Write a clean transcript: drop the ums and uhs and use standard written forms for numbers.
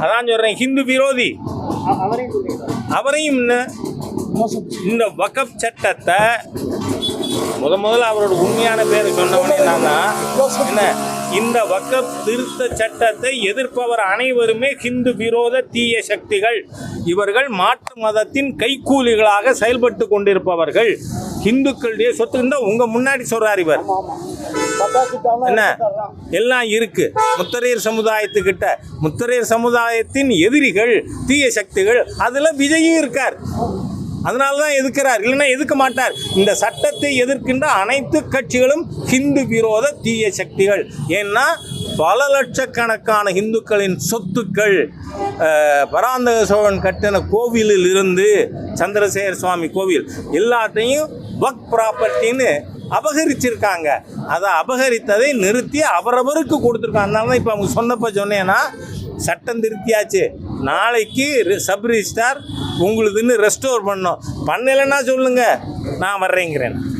அதான் சொல்றேன், ஹிந்து விரோதி. அவரையும் இந்த வக்ஃப் சட்டத்தை முதல்ல அவரோட உண்மையான பேரை சொன்னவனே நான் தான். என்ன, இந்த வக்ஃப் திருத்த சட்டத்தை எதிர்ப்பவர் அனைவருமே ஹிந்து விரோத தீய சக்திகள். இவர்கள் மாற்று மதத்தின் கைக்கூலிகளாக செயல்பட்டு கொண்டிருப்பவர்கள். இந்துக்களுடைய சொத்து இருந்தால் உங்க முன்னாடி சொல்றார் இவர். என்ன எல்லாம் இருக்கு முத்தரையர் சமுதாயத்துக்கிட்ட. முத்தரையர் சமுதாயத்தின் எதிரிகள் தீய சக்திகள், அதுல விஜயும் இருக்கார். அதனால தான் எதிர்க்கிறார், இல்லைன்னா எதிர்க்க மாட்டார். இந்த சட்டத்தை எதிர்க்கின்ற அனைத்து கட்சிகளும் ஹிந்து விரோத தீய சக்திகள். ஏன்னா பல லட்சக்கணக்கான இந்துக்களின் சொத்துக்கள் பராந்தக சோழன் கட்டின கோவிலில் இருந்து சந்திரசேகர சுவாமி கோவில் எல்லாத்தையும் வக்ஃப் ப்ராப்பர்ட்டின்னு அபகரிச்சிருக்காங்க. அதை அபகரித்ததை நிறுத்தி அவரவருக்கு கொடுத்துருக்காங்க. அதனால தான் இப்போ அவங்க சொன்னப்போ சொன்னேன்னா சட்டம் திருத்தியாச்சு. நாளைக்கு சப் ரிஜிஸ்டார் உங்களுதுன்னு ரெஸ்டோர் பண்ணலைன்னா சொல்லுங்கள், நான் வர்றேங்கிறேன்.